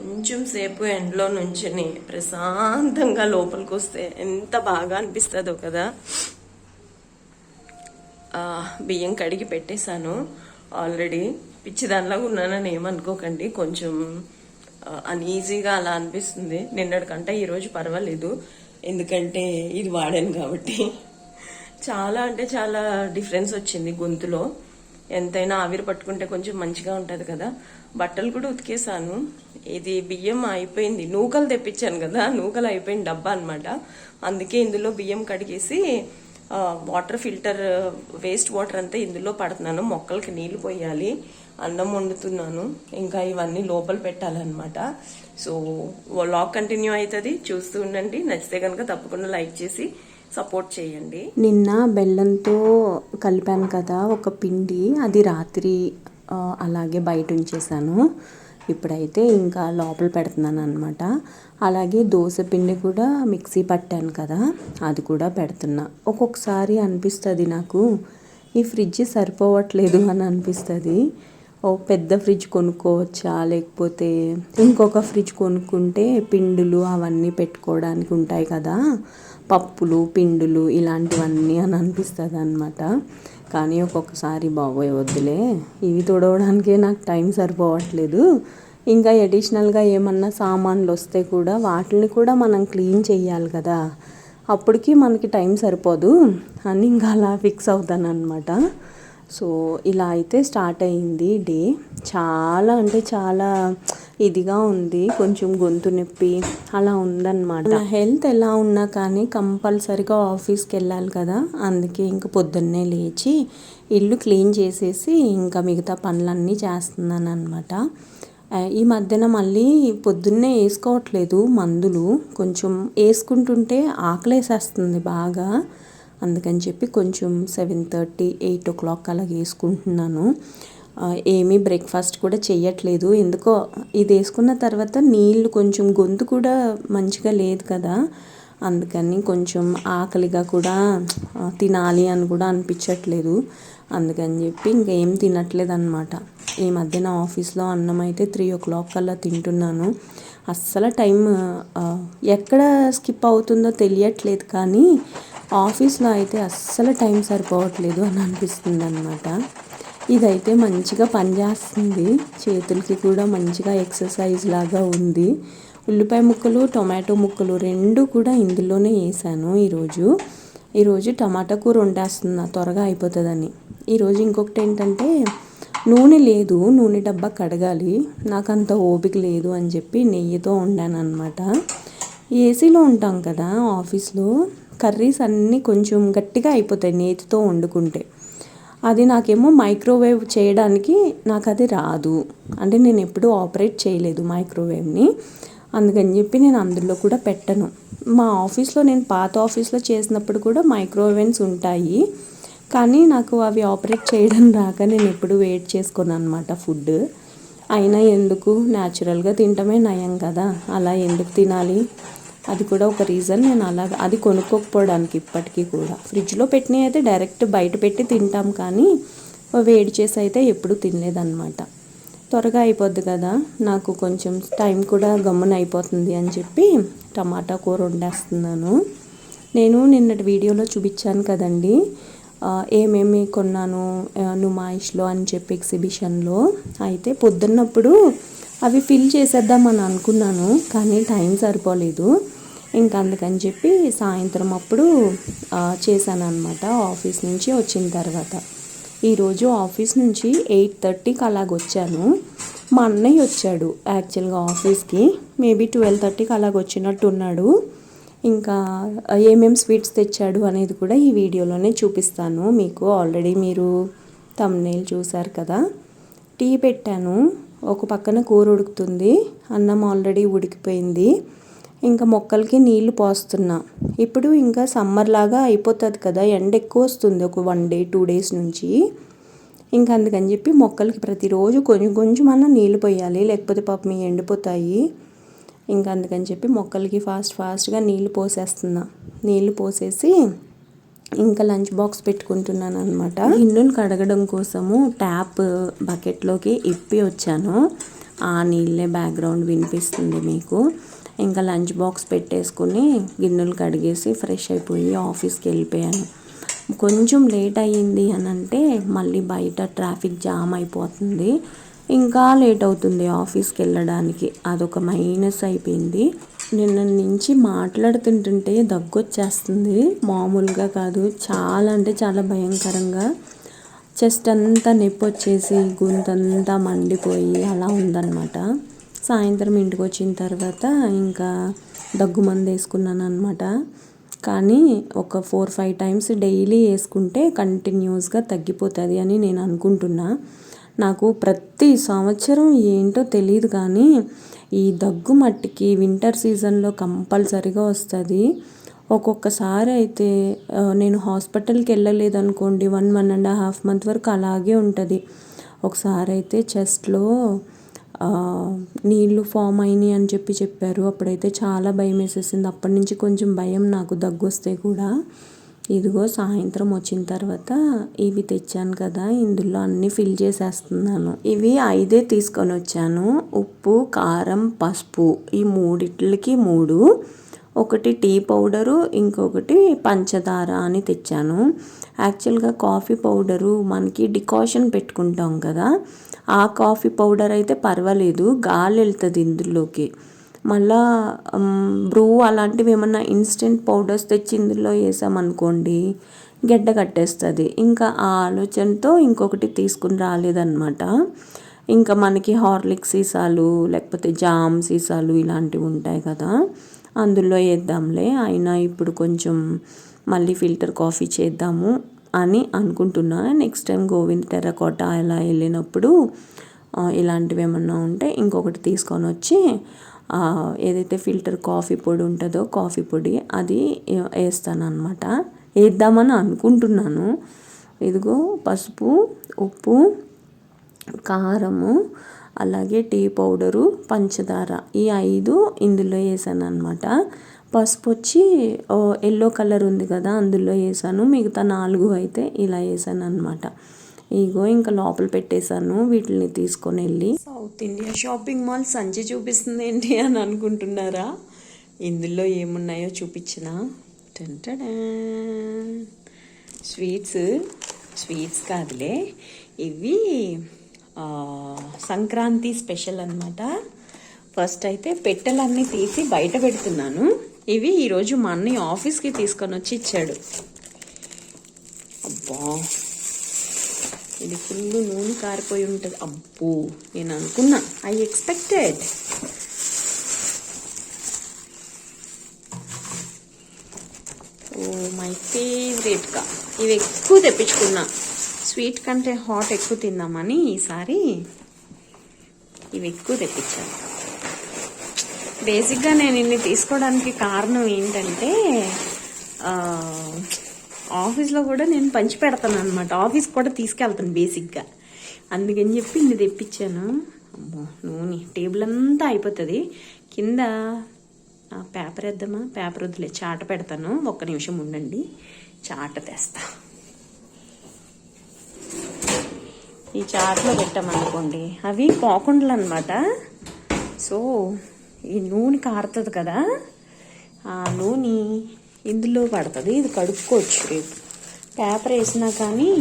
కొంచెం సేపు ఎండలో నుంచుని ప్రశాంతంగా లోపలికి వస్తే ఎంత బాగా అనిపిస్తుందో కదా. బియ్యం కడిగి పెట్టేశాను ఆల్రెడీ. పిచ్చిదానిలాగా ఉన్నానని ఏమనుకోకండి, కొంచెం అన్ఈజీగా అలా అనిపిస్తుంది. నిన్నటికంటే ఈరోజు పర్వాలేదు, ఎందుకంటే ఇది వాడాను కాబట్టి. చాలా అంటే చాలా డిఫరెన్స్ వచ్చింది గొంతులో. ఎంతైనా ఆవిరి పట్టుకుంటే కొంచెం మంచిగా ఉంటుంది కదా. బట్టలు కూడా ఉతికేసాను. ఇది బియ్యం అయిపోయింది, నూకలు తెప్పించాను కదా, నూకలు అయిపోయిన డబ్బా అనమాట. అందుకే ఇందులో బియ్యం కడిగేసి వాటర్ ఫిల్టర్ వేస్ట్ వాటర్ అంతా ఇందులో పడుతున్నాను. మొక్కలకి నీళ్లు పోయాలి, అన్నం వండుతున్నాను, ఇంకా ఇవన్నీ లోపల పెట్టాలన్నమాట. సో వ్లాగ్ కంటిన్యూ అవుతుంది, చూస్తూ ఉండండి. నచ్చితే కనుక తప్పకుండా లైక్ చేసి సపోర్ట్ చేయండి. నిన్న బెల్లంతో కలిపాను కదా ఒక పిండి, అది రాత్రి అలాగే బయట ఉంచేసాను. ఇప్పుడైతే ఇంకా లోపల పెడుతున్నాను అనమాట. అలాగే దోశ పిండి కూడా మిక్సీ పట్టాను కదా, అది కూడా పెడుతున్నా. ఒక్కొక్కసారి అనిపిస్తుంది నాకు, ఈ ఫ్రిడ్జ్ సరిపోవట్లేదు అని అనిపిస్తుంది. ఓ పెద్ద ఫ్రిడ్జ్ కొనుక్కోవచ్చా, లేకపోతే ఇంకొక ఫ్రిడ్జ్ కొనుక్కుంటే పిండులు అవన్నీ పెట్టుకోవడానికి ఉంటాయి కదా, పప్పులు పిండులు ఇలాంటివన్నీ అని అనిపిస్తుంది అనమాట. కానీ ఒక్కొక్కసారి బాబోయ్ వద్దులే, ఇవి తుడవడానికే నాకు టైం సరిపోవట్లేదు. ఇంకా అడిషనల్గా ఏమన్నా సామాన్లు వస్తే కూడా వాటిని కూడా మనం క్లీన్ చేయాలి కదా, అప్పటికి మనకి టైం సరిపోదు అని ఇంకా అలా ఫిక్స్ అవుతాను అనమాట. సో ఇలా అయితే స్టార్ట్ అయ్యింది డే. చాలా అంటే చాలా ఇదిగా ఉంది, కొంచెం గొంతు నొప్పి అలా ఉందన్నమాట. నా హెల్త్ ఎలా ఉన్నా కానీ కంపల్సరీగా ఆఫీస్కి వెళ్ళాలి కదా, అందుకే ఇంకా పొద్దున్నే లేచి ఇల్లు క్లీన్ చేసేసి ఇంకా మిగతా పనులన్నీ చేస్తున్నాను అనమాట. ఈ మధ్యన మళ్ళీ పొద్దున్నే వేసుకోవట్లేదు మందులు, కొంచెం వేసుకుంటుంటే ఆకలేసేస్తుంది బాగా. అందుకని చెప్పి కొంచెం 7:30, 8 o'clock అలా వేసుకుంటున్నాను. ఏమీ బ్రేక్ఫాస్ట్ కూడా చెయ్యట్లేదు ఎందుకో. ఇది వేసుకున్న తర్వాత నీళ్ళు కొంచెం గొంతు కూడా మంచిగా లేదు కదా, అందుకని కొంచెం ఆకలిగా కూడా తినాలి అని కూడా అనిపించట్లేదు. అందుకని చెప్పి ఇంకేం తినట్లేదు అనమాట. ఈ మధ్యన ఆఫీస్లో అన్నం అయితే 3 o'clock అలా తింటున్నాను. అస్సలు టైం ఎక్కడ స్కిప్ అవుతుందో తెలియట్లేదు, కానీ ఆఫీస్లో అయితే అస్సలు టైం సరిపోవట్లేదు అని అనిపిస్తుంది అనమాట. ఇదైతే మంచిగా పనిచేస్తుంది, చేతులకి కూడా మంచిగా ఎక్సర్సైజ్ లాగా ఉంది. ఉల్లిపాయ ముక్కలు టొమాటో ముక్కలు రెండు కూడా ఇందులోనే వేసాను. ఈరోజు టమాటా కూర వండేస్తున్నా త్వరగా అయిపోతుందని. ఈరోజు ఇంకొకటి ఏంటంటే నూనె లేదు, నూనె డబ్బా కడగాలి, నాకు అంత ఓపిక లేదు అని చెప్పి నెయ్యితో వండాను అనమాట. ఏసీలో ఉంటాం కదా ఆఫీస్లో, కర్రీస్ అన్నీ కొంచెం గట్టిగా అయిపోతాయి నేతితో వండుకుంటే. అది నాకేమో మైక్రోవేవ్ చేయడానికి నాకు అది రాదు, అంటే నేను ఎప్పుడూ ఆపరేట్ చేయలేదు మైక్రోవేవ్ని, అందుకని చెప్పి నేను అందులో కూడా పెట్టను. మా ఆఫీస్లో నేను పాత ఆఫీస్లో చేసినప్పుడు కూడా మైక్రోవేవ్స్ ఉంటాయి, కానీ నాకు అవి ఆపరేట్ చేయడం రాక నేను ఎప్పుడు వెయిట్ చేసుకోను అనమాట ఫుడ్. అయినా ఎందుకు, న్యాచురల్గా తినటమే నయం కదా, అలా ఎందుకు తినాలి, అది కూడా ఒక రీజన్. నేను అది కొనుక్కోకపోవడానికి ఇప్పటికీ కూడా. ఫ్రిడ్జ్లో పెట్టినవి అయితే డైరెక్ట్ బయట పెట్టి తింటాం, కానీ వేడి చేసి అయితే ఎప్పుడూ తినలేదన్నమాట. త్వరగా అయిపోద్ది కదా, నాకు కొంచెం టైం కూడా గమ్మున అయిపోతుంది అని చెప్పి టమాటా కూర వండేస్తున్నాను. నేను నిన్నటి వీడియోలో చూపించాను కదండి ఏమేమి కొన్నాను నుమాయిష్లో అని చెప్పి ఎగ్జిబిషన్లో. అయితే పొద్దున్నప్పుడు అవి ఫిల్ చేసేద్దామని అనుకున్నాను, కానీ టైం సరిపోలేదు. ఇంకా అందుకని చెప్పి సాయంత్రం అప్పుడు చేశాను అనమాట ఆఫీస్ నుంచి వచ్చిన తర్వాత. ఈరోజు ఆఫీస్ నుంచి 8:30కి అలాగొచ్చాను. మా అన్నయ్య వచ్చాడు యాక్చువల్గా ఆఫీస్కి, మేబీ 12:30కి అలాగొచ్చినట్టు ఉన్నాడు. ఇంకా ఏమేమి స్వీట్స్ తెచ్చాడు అనేది కూడా ఈ వీడియోలోనే చూపిస్తాను మీకు. ఆల్రెడీ మీరు థంబ్నెయిల్ చూసారు కదా. టీ పెట్టాను, ఒక పక్కన కూర ఉడుకుతుంది, అన్నం ఆల్రెడీ ఉడికిపోయింది. ఇంకా మొక్కలకి నీళ్లు పోస్తున్నా. ఇప్పుడు ఇంకా సమ్మర్ లాగా అయిపోతుంది కదా, ఎండ ఎక్కువ వస్తుంది ఒక 1 day 2 days నుంచి. ఇంకా అందుకని చెప్పి మొక్కలకి ప్రతిరోజు కొంచెం కొంచెం అన్న నీళ్లు పోయాలి, లేకపోతే పాపం ఎండిపోతాయి. ఇంకా అందుకని చెప్పి మొక్కలకి ఫాస్ట్గా నీళ్లు పోసేస్తున్నా. నీళ్లు పోసేసి ఇంకా లంచ్ బాక్స్ పెట్టుకుంటున్నాను అనమాట. గిన్నెలు కడగడం కోసము ట్యాప్ బకెట్లోకి ఇప్పి వచ్చాను. ఆ నీళ్ళే బ్యాక్గ్రౌండ్ వినిపిస్తుంది మీకు. ఇంకా లంచ్ బాక్స్ పెట్టేసుకుని గిన్నెలు కడిగేసి ఫ్రెష్ అయిపోయి ఆఫీస్కి వెళ్ళిపోయాను. కొంచెం లేట్ అయ్యింది అని అంటే మళ్ళీ బయట ట్రాఫిక్ జామ్ అయిపోతుంది, ఇంకా లేట్ అవుతుంది ఆఫీస్కి వెళ్ళడానికి. అదొక మైనస్ అయిపోయింది. నిన్న నుంచి మాట్లాడుతుంటుంటే దగ్గొచ్చేస్తుంది, మామూలుగా కాదు, చాలా అంటే చాలా భయంకరంగా. చెస్ట్ అంతా నొప్పి వచ్చేసి గొంతంతా మండిపోయి అలా ఉందన్నమాట. సాయంత్రం ఇంటికి వచ్చిన తర్వాత ఇంకా దగ్గు మందు వేసుకున్నాను అనమాట. కానీ ఒక 4-5 టైమ్స్ డైలీ వేసుకుంటే కంటిన్యూస్గా తగ్గిపోతుంది అని నేను అనుకుంటున్నా. నాకు ప్రతి సంవత్సరం ఏంటో తెలియదు కానీ ఈ దగ్గు మట్టికి వింటర్ సీజన్లో కంపల్సరీగా వస్తుంది. ఒక్కొక్కసారి అయితే నేను హాస్పిటల్కి వెళ్ళలేదు అనుకోండి, 1.5 month వరకు అలాగే ఉంటుంది. ఒకసారి అయితే చెస్ట్లో నీళ్లు ఫామ్ అయినాయి అని చెప్పారు. అప్పుడైతే చాలా భయం వేసేసింది. అప్పటి నుంచి కొంచెం భయం నాకు దగ్గు వస్తే కూడా. ఇదిగో సాయంత్రం వచ్చిన తర్వాత ఇవి తెచ్చాను కదా, ఇందులో అన్నీ ఫిల్ చేసేస్తున్నాను. ఇవి 5 తీసుకొని వచ్చాను. ఉప్పు, కారం, పసుపు, ఈ 3 ఒకటి టీ పౌడరు, ఇంకొకటి పంచదార అని తెచ్చాను. యాక్చువల్గా కాఫీ పౌడరు మనకి డికాషన్ పెట్టుకుంటాం కదా, ఆ కాఫీ పౌడర్ అయితే పర్వాలేదు, గాలి వెళ్తుంది ఇందులోకి. మళ్ళా బ్రూ అలాంటివి ఏమన్నా ఇన్స్టెంట్ పౌడర్స్ తెచ్చి ఇందులో వేసామనుకోండి గడ్డ కట్టేస్తుంది. ఇంకా ఆ ఆలోచనతో ఇంకొకటి తీసుకుని రాలేదన్నమాట. ఇంకా మనకి హార్లిక్స్ సీసాలు లేకపోతే జామ్ సీసాలు ఇలాంటివి ఉంటాయి కదా, అందులో వేద్దాంలే. అయినా ఇప్పుడు కొంచెం మళ్ళీ ఫిల్టర్ కాఫీ చేద్దాము అని అనుకుంటున్నా. నెక్స్ట్ టైం గోవింద్ టెర్రకోటా అలా వెళ్ళినప్పుడు ఇలాంటివి ఏమన్నా ఉంటే ఇంకొకటి తీసుకొని వచ్చి ఏదైతే ఫిల్టర్ కాఫీ పొడి ఉంటుందో కాఫీ పొడి అది వేస్తాను అనమాట. వేద్దామని అనుకుంటున్నాను. ఇదిగో పసుపు, ఉప్పు, కారము, అలాగే టీ పౌడరు, పంచదార, ఈ 5 ఇందులో వేసాను అనమాట. పసుపు వచ్చి ఎల్లో కలర్ ఉంది కదా అందులో వేసాను, మిగతా 4 అయితే ఇలా వేసాను అనమాట. ఇగో ఇంకా లోపల పెట్టేశాను వీటిని తీసుకొని వెళ్ళి. సౌత్ ఇండియా షాపింగ్ మాల్ సంచి చూపిస్తుంది ఏంటి అని అనుకుంటున్నారా? ఇందులో ఏమున్నాయో చూపించిన. స్వీట్స్ కాదులే, ఇవి సంక్రాంతి స్పెషల్ అన్నమాట. ఫస్ట్ అయితే పెట్టెలన్నీ తీసి బయట పెడుతున్నాను. ఇవి ఈరోజు మా అన్నయ్య ఆఫీస్కి తీసుకొని వచ్చి ఇచ్చాడు. అబ్బా, ఇది ఫుల్ నూనె కారిపోయి ఉంటుంది. అబ్బో, నేను అనుకున్నా, ఐ ఎక్స్పెక్టెడ్. ఓ మై ఫేవరెట్గా ఇవి ఎక్కువ తెప్పించుకున్నా. స్వీట్ కంటే హాట్ ఎక్కువ తిందామని ఈసారి ఇవి ఎక్కువ తెప్పించాను. బేసిక్గా నేను ఇన్ని తీసుకోవడానికి కారణం ఏంటంటే ఆఫీస్లో కూడా నేను పంచి పెడతాను అనమాట, ఆఫీస్కి కూడా తీసుకెళ్తాను బేసిక్గా, అందుకని చెప్పి ఇన్ని తెప్పించాను. అమ్మో, నూనె టేబుల్ అంతా అయిపోతుంది. కింద పేపర్ వేద్దామా? పేపర్ వద్దులే, చాట పెడతాను. 1 నిమిషం ఉండండి, చాట తెస్తా. ఈ చాటలో పెట్టామనుకోండి అవి పోకుండలు అనమాట. సో ఈ నూనె కారుతుంది కదా, ఆ నూనె ఇందులో పడుతుంది. ఇది కడుక్కోవచ్చు రేపు. పేపర్ వేసినా కానీ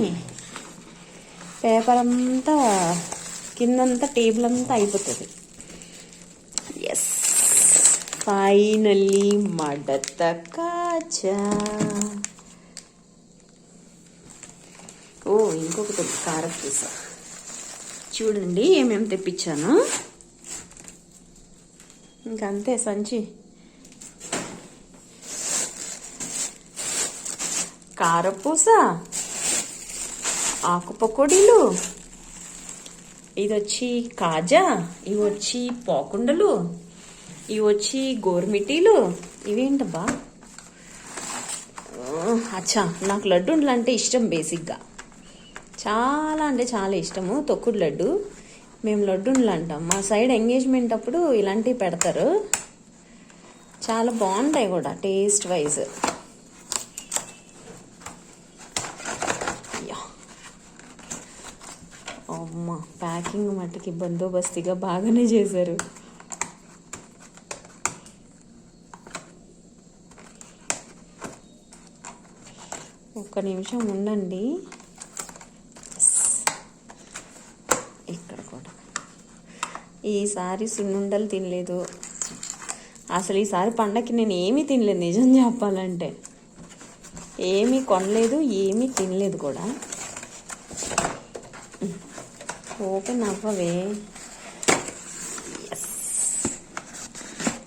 పేపర్ అంతా కిందంతా టేబుల్ అంతా అయిపోతుంది. ఎస్, ఫైనల్లీ మడత కాచా. ఓ, ఇంకొకటి కారపూస చూడండి ఏమేమి తెప్పించాను. ఇంకంతే సంచి. కారపూస, ఆకు పకోడీలు, ఇది వచ్చి కాజా, ఇవి వచ్చి పోకుండలు, ఇవి వచ్చి గోరుమిటీలు. ఇవేంటబ్బా? అచ్చా, నాకు లడ్డూలు అంటే ఇష్టం బేసిక్గా, చాలా అంటే చాలా ఇష్టము. తొక్కుడు లడ్డు మేము లడ్డూలు అంటాం. మా సైడ్ ఎంగేజ్మెంట్ అప్పుడు ఇలాంటివి పెడతారు, చాలా బాగుంటాయి కూడా టేస్ట్ వైజ్. అమ్మ ప్యాకింగ్ మట్టుకి బందోబస్తుగా బాగానే చేశారు. ఒక్క నిమిషం ఉండండి. ఇక్కడ కూడా ఈసారి సున్నుండలు తినలేదు. అసలు ఈసారి పండగకి నేను ఏమీ తినలేదు, నిజం చెప్పాలంటే. ఏమీ కొనలేదు, ఏమీ తినలేదు కూడా. ఓపెన్ అవ్వవే.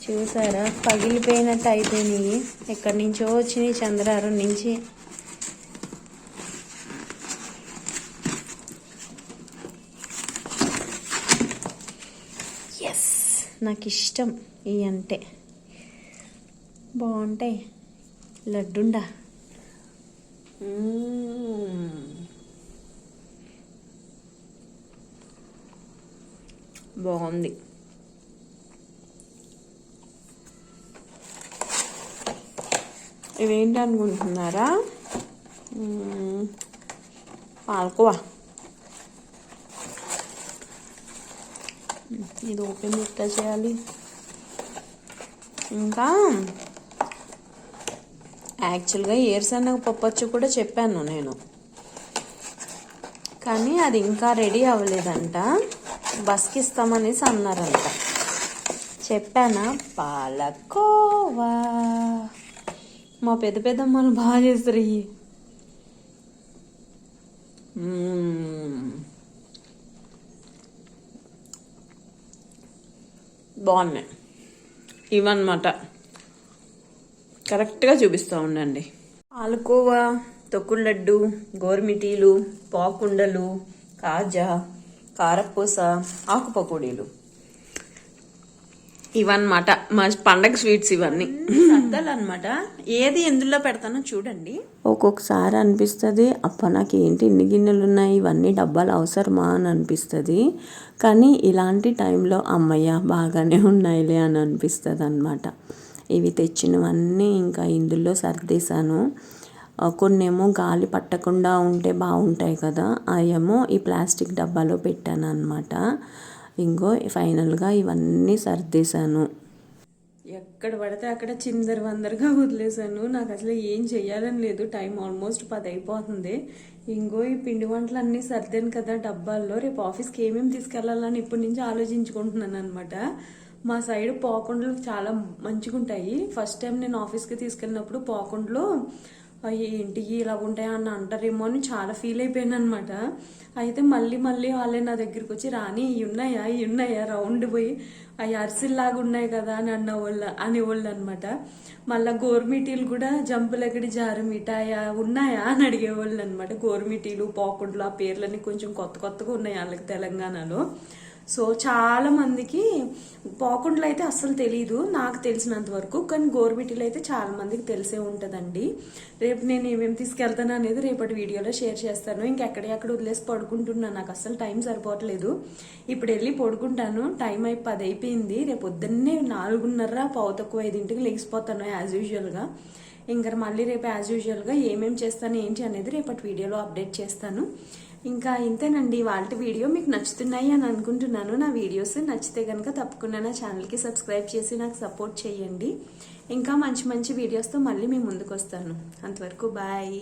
చూసారా, పగిలిపోయినట్టు అయిపోయినాయి. ఎక్కడి నుంచో వచ్చినాయి, చంద్రారం నుంచి. ఎస్, నాకు ఇష్టం ఇవి అంటే, బాగుంటాయి. లడ్డుండా బాగుంది. ఇవేంటి అనుకుంటున్నారా? పాలకోవా. ఇది ఓపెన్ ఎట్లా చేయాలి? ఇంకా యాక్చువల్గా ఏరుశనగ పప్పు కూడా చెప్పాను నేను, కానీ అది ఇంకా రెడీ అవ్వలేదంట. బస్కి ఇస్తామనేసి అన్నారంట. చెప్పానా? పాలకోవా. మా పెద్ద పెద్దమ్మలు బాగా చేస్తారు ఇవి. బాగున్నాయి ఇవన్నమాట. కరెక్ట్గా చూపిస్తూ ఉండండి. పాలకోవా, తొక్కుడు లడ్డు, గోరుమిటీలు, పాకుండలు, కాజా, కారపూస, ఆకు పకోడీలు, ఇవన్నమాట మా పండగ స్వీట్స్. ఇవన్నీ సద్దలు అనమాట. ఏది ఎందులో పెడతానో చూడండి. ఒక్కొక్కసారి అనిపిస్తుంది, అప్ప నాకు ఏంటి ఇన్ని గిన్నెలు ఉన్నాయి, ఇవన్నీ డబ్బాలు అవసరమా అని అనిపిస్తుంది. కానీ ఇలాంటి టైంలో అమ్మయ్య బాగానే ఉన్నాయిలే అని అనిపిస్తుంది అనమాట. ఇవి తెచ్చినవన్నీ ఇంకా ఇందులో సర్దేశాను. కొన్నేమో గాలి పట్టకుండా ఉంటే బాగుంటాయి కదా, అవేమో ఈ ప్లాస్టిక్ డబ్బాలో పెట్టాను అనమాట. ఇంకో ఫైనల్గా ఇవన్నీ సర్దేశాను. ఎక్కడ పడితే అక్కడ చిందర వందరగా వదిలేశాను. నాకు అసలు ఏం చెయ్యాలని లేదు. టైం ఆల్మోస్ట్ 10 అయిపోతుంది. ఇంకో ఈ పిండి వంటలు అన్నీ సర్దాను కదా డబ్బాల్లో. రేపు ఆఫీస్కి ఏమేమి తీసుకెళ్లాలని ఇప్పటి నుంచి ఆలోచించుకుంటున్నాను అనమాట. మా సైడ్ పాకుండలు చాలా మంచిగా ఉంటాయి. ఫస్ట్ టైం నేను ఆఫీస్కి తీసుకెళ్ళినప్పుడు పాకుండలు ఇంటికి ఇలా ఉంటాయా అని అంటారేమో అని చాలా ఫీల్ అయిపోయాను అనమాట. అయితే మళ్ళీ వాళ్ళే నా దగ్గరికి వచ్చి, రాని ఇవి ఉన్నాయా రౌండ్ పోయి అవి అరిసిల్లాగా ఉన్నాయి కదా అని అనేవాళ్ళు అనమాట. మళ్ళీ గోరుమిటీలు కూడా జంపులెక్కడి జారు మిఠాయా ఉన్నాయా అని అడిగేవాళ్ళు అనమాట. గోరుమిటీలు, పాకుండలు ఆ పేర్లన్నీ కొంచెం కొత్తగా ఉన్నాయి వాళ్ళకి తెలంగాణలో. సో చాలా మందికి పాకుండలు అయితే అస్సలు తెలీదు నాకు తెలిసినంత వరకు, కానీ గోరుమిటీలు అయితే చాలా మందికి తెలిసే ఉంటుందండి. రేపు నేను ఏమేమి తీసుకెళ్తాను అనేది రేపటి వీడియోలో షేర్ చేస్తాను. ఇంకెక్కడెక్కడ వదిలేసి పడుకుంటున్నాను, నాకు అస్సలు టైం సరిపోవట్లేదు. ఇప్పుడు వెళ్ళి పడుకుంటాను. టైం 10 అయిపోయింది. రేపు పొద్దున్నే 4:30 5:05 లెగిసిపోతాను యాజ్ యూజువల్గా. ఇంకా మళ్ళీ రేపు యాజ్ యూజువల్గా ఏమేమి చేస్తాను ఏంటి అనేది రేపటి వీడియోలో అప్డేట్ చేస్తాను. ఇంకా ఇంతేనండి వాళ్ళ వీడియో. మీకు నచ్చుతున్నాయి అని అనుకుంటున్నాను. నా వీడియోస్ నచ్చితే కనుక తప్పకుండా నా ఛానల్కి సబ్స్క్రైబ్ చేసి నాకు సపోర్ట్ చేయండి. ఇంకా మంచి వీడియోస్తో మళ్ళీ మీ ముందుకు వస్తాను. అంతవరకు బాయ్.